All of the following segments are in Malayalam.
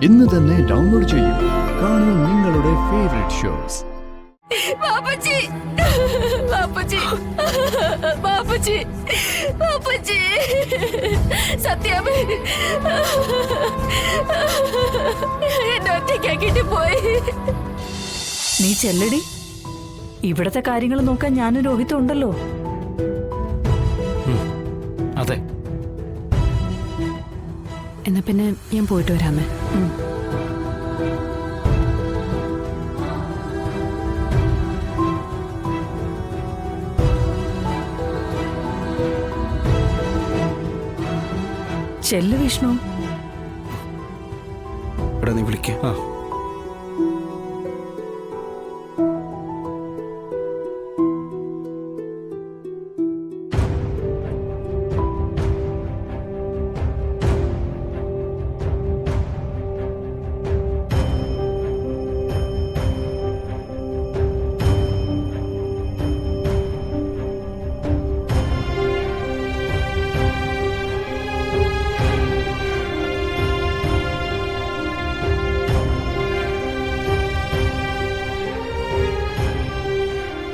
ഇന്ന് തന്നെ ഡൗൺലോഡ് ചെയ്യൂ. കാണൂ നിങ്ങളുടെ ഫേവറേറ്റ് ഷോസ്. ബാപ്പച്ചി, ബാപ്പച്ചി, ബാപ്പച്ചി, ബാപ്പച്ചി, സത്യാമ്മ എന്നെ ഒറ്റയ്ക്കാക്കിട്ട് പോയി. നീ ചെല്ലടി, ഇവിടത്തെ കാര്യങ്ങൾ നോക്കാൻ ഞാനും രോഹിത്തും ഉണ്ടല്ലോ. അതെ, എന്നാ പിന്നെ ഞാൻ പോയിട്ട് വരാമേ. ചെല്ല് വിഷ്ണു. ഇവിടെ നീ വിളിക്ക.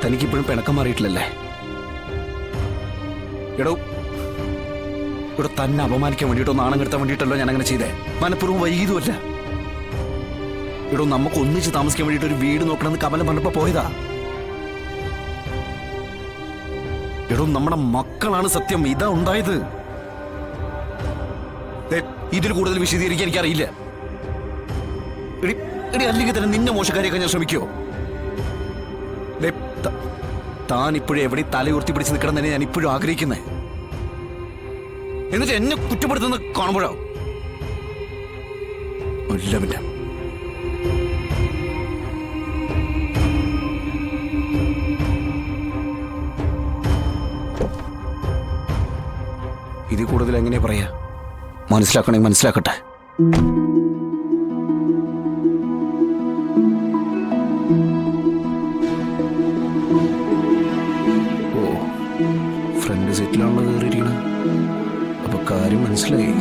തനിക്കിപ്പോഴും പിണക്കം മാറിയിട്ടില്ലല്ലേ? എടോ, ഇവിടെ തന്നെ അപമാനിക്കാൻ വേണ്ടിയിട്ടോ നാണം കെടുത്താൻ വേണ്ടിയിട്ടല്ലോ ഞാൻ അങ്ങനെ ചെയ്തേ. മനഃപൂർവ്വം വൈകിയതുമല്ല. എടോ, നമുക്ക് ഒന്നിച്ച് താമസിക്കാൻ വേണ്ടിയിട്ട് ഒരു വീട് നോക്കണമെന്ന് കമലം പറഞ്ഞപ്പോ പോയതാ. എടോ, നമ്മുടെ മക്കളാണ് സത്യം. ഇതാ ഉണ്ടായത്. ഇതിൽ കൂടുതൽ വിശദീകരിക്കാൻ എനിക്കറിയില്ല. അല്ലെങ്കിൽ തന്നെ നിന്നെ മോശക്കാരിയൊക്കെ ഞാൻ ശ്രമിക്കുമോ? താൻ ഇപ്പോഴും എവിടെ തലയുർത്തി പിടിച്ച് നിൽക്കണം തന്നെ ഞാൻ ഇപ്പോഴും ആഗ്രഹിക്കുന്നേ. എന്നിട്ട് എന്നെ കുറ്റപ്പെടുത്തുന്ന കാണുമ്പോഴോ അല്ല. പിന്നെ ഇതിൽ കൂടുതൽ എങ്ങനെയാ പറയാ? മനസ്സിലാക്കണമെങ്കിൽ മനസ്സിലാക്കട്ടെ. ഫ്രണ്ട് സീറ്റിലാണല്ലോ കയറിയിരിക്കണം. അപ്പൊ കാര്യം മനസ്സിലായി.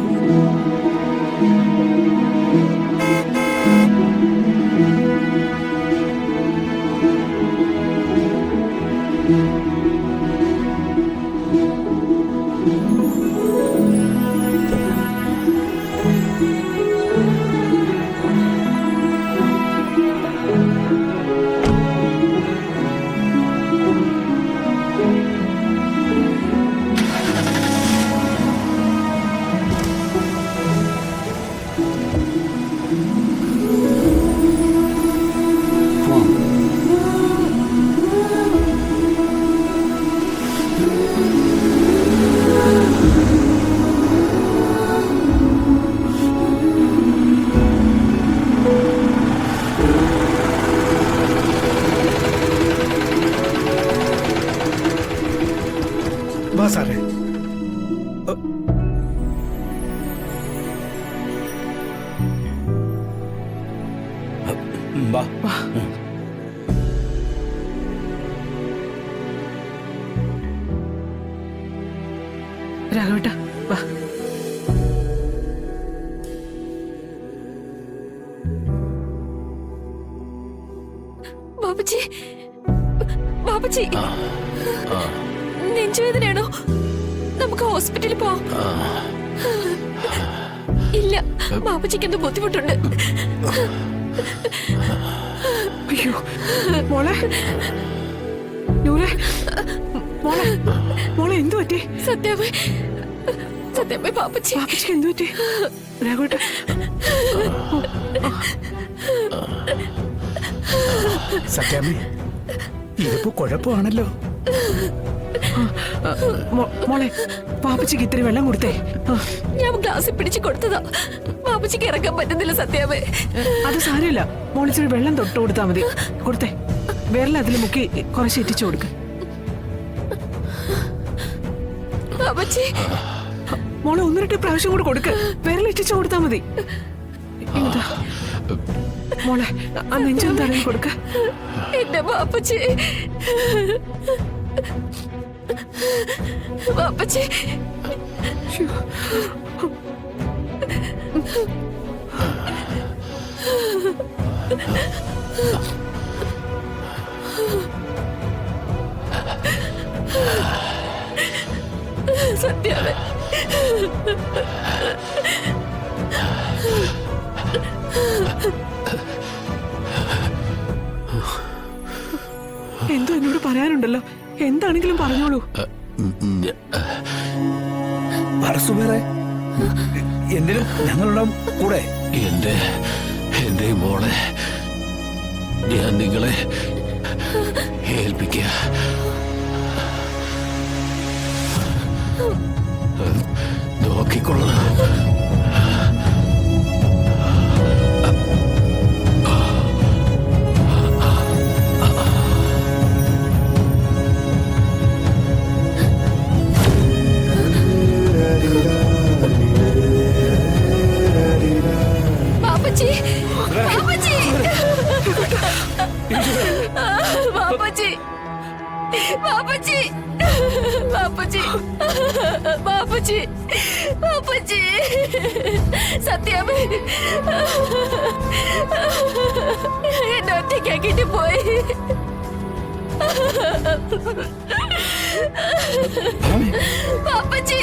സാറേ, രാഘവേട്ട വാ. ബാപ്പച്ചി, ബാപ്പച്ചി, നെഞ്ചുവേദനയാണോ? നമുക്ക് ഹോസ്പിറ്റലിൽ പോവാം. ഇല്ല, ബാപ്പച്ചിക്ക് എന്തോ ബുദ്ധിമുട്ടുണ്ട്. അയ്യോ മോളെ, നൂറെ, മോളെ, മോളെ എന്തു പറ്റി? സത്യാമ്മ, സത്യാമ്മ, ബാപ്പച്ചി, ബാപ്പച്ചിക്ക് എന്തു പറ്റി? രാഘവേട്ട, സത്യാമ്മേ, ഇതിപ്പോ കുഴപ്പമാണല്ലോ. മോളെ, പാപ്പച്ചിക്ക് ഇത്തിരി വെള്ളം കൊടുത്തേ. ഞാൻ ഗ്ലാസ്സിൽ പിടിച്ചു കൊടുത്തതാ. ബാപ്പച്ചിക്ക് ഇറക്കാൻ പറ്റുന്നില്ല സത്യാമ്മേ. അത് സാരമില്ല, മോളിച്ചിരി വെള്ളം തൊട്ട് കൊടുത്താൽ മതി. കൊടുത്തേ, വിരൽ അതിൽ മുക്കി കുറച്ച് എത്തിച്ചു കൊടുക്ക. ബാപ്പച്ചി, മോളെ ഒന്നിരട്ടി പ്രാവശ്യം കൂടെ കൊടുക്ക. വിരൽ എത്തിച്ചു കൊടുത്താൽ മതി. എന്താ മോളെ, ആ നെഞ്ചും തടവി കൊടുക്ക. എന്റെ ബാപ്പച്ചി, ബാപ്പച്ചി, സത്യാമേ, എന്തോ എന്നോട് പറയാനുണ്ടല്ലോ, എന്താണെങ്കിലും പറഞ്ഞോളൂ. പറസുബേറെ എന്തിനും ഞങ്ങളുടെ കൂടെ. എന്റെ മോളെ ഞാൻ നിങ്ങളെ ഏൽപ്പിക്കുക. നോക്കിക്കൊള്ളണം. ബാപ്പച്ചി, ബാപ്പച്ചി, ബാപ്പച്ചി, ബാപ്പച്ചി, ബാപ്പച്ചി, ബാപ്പച്ചി, ബാപ്പച്ചി, സത്യാമേ, എന്നെ ഒറ്റയ്ക്കാക്കിട്ട് പോയി. ബാപ്പച്ചി,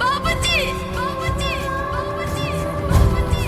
ബാപ്പച്ചി, ബാപ്പച്ചി, ബാപ്പച്ചി, ബാപ്പച്ചി.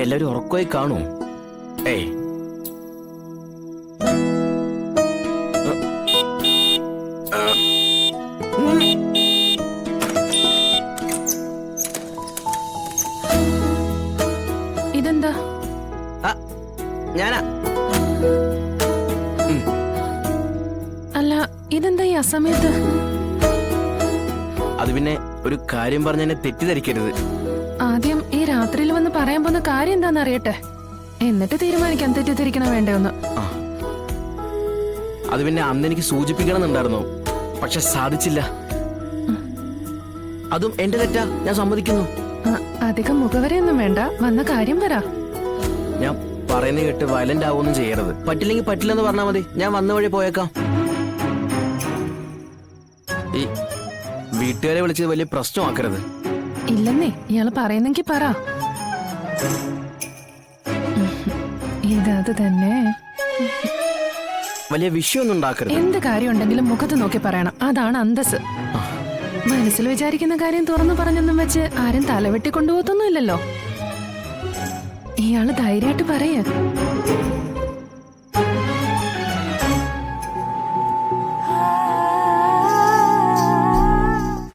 എല്ലാരും ഉറക്കമായി കാണൂ? ഏയ്, ഇതെന്താ? ഞാനാ. അല്ല, ഇതെന്താ ഈ അസമയത്ത്? അത് പിന്നെ ഒരു കാര്യം പറഞ്ഞ് എന്നെ തെറ്റിദ്ധരിക്കരുത്. ആദ്യം ഈ രാത്രിയിൽ വന്ന് പറയാൻ പോകുന്ന കാര്യം എന്താന്ന് അറിയട്ടെ, എന്നിട്ട് തീരുമാനിക്കാം തെറ്റിദ്ധരിക്കണോ വേണ്ടോന്ന്. അത് പിന്നെ അന്ന് എനിക്ക് സൂചിപ്പിക്കണം എന്നുണ്ടായിരുന്നു, പക്ഷെ സാധിച്ചില്ല. അതും എന്റെ തെറ്റാ, ഞാൻ സമ്മതിക്കുന്നു. അധികം മുഖവരെയൊന്നും വേണ്ട, വന്ന കാര്യം പറ. ഞാൻ പറയുന്നത് കേട്ട് വയലന്റ് ആവുമൊന്നും ചെയ്യരുത്. പറ്റില്ലെങ്കിൽ പറ്റില്ലെന്ന് പറഞ്ഞാൽ മതി, ഞാൻ വന്ന വഴി പോയേക്കാം. ഈ വീട്ടുകാരെ വിളിച്ചത് വലിയ പ്രശ്നമാക്കരുത്. ഇല്ലെന്നേ, ഇയാള് പറയുന്നെങ്കി പറ. ഇതത് തന്നെ. വലിയ വിഷയമൊന്നും ഉണ്ടാക്കരുത്. എന്ത് കാര്യം ഉണ്ടെങ്കിലും മുഖത്ത് നോക്കി പറയണം, അതാണ് അന്തസ്. മനസ്സിൽ വിചാരിക്കുന്ന കാര്യം തുറന്നു പറഞ്ഞൊന്നും വെച്ച് ആരും തലവെട്ടി കൊണ്ടുപോകത്തൊന്നുമില്ലല്ലോ. ഇയാള് ധൈര്യമായിട്ട് പറയ.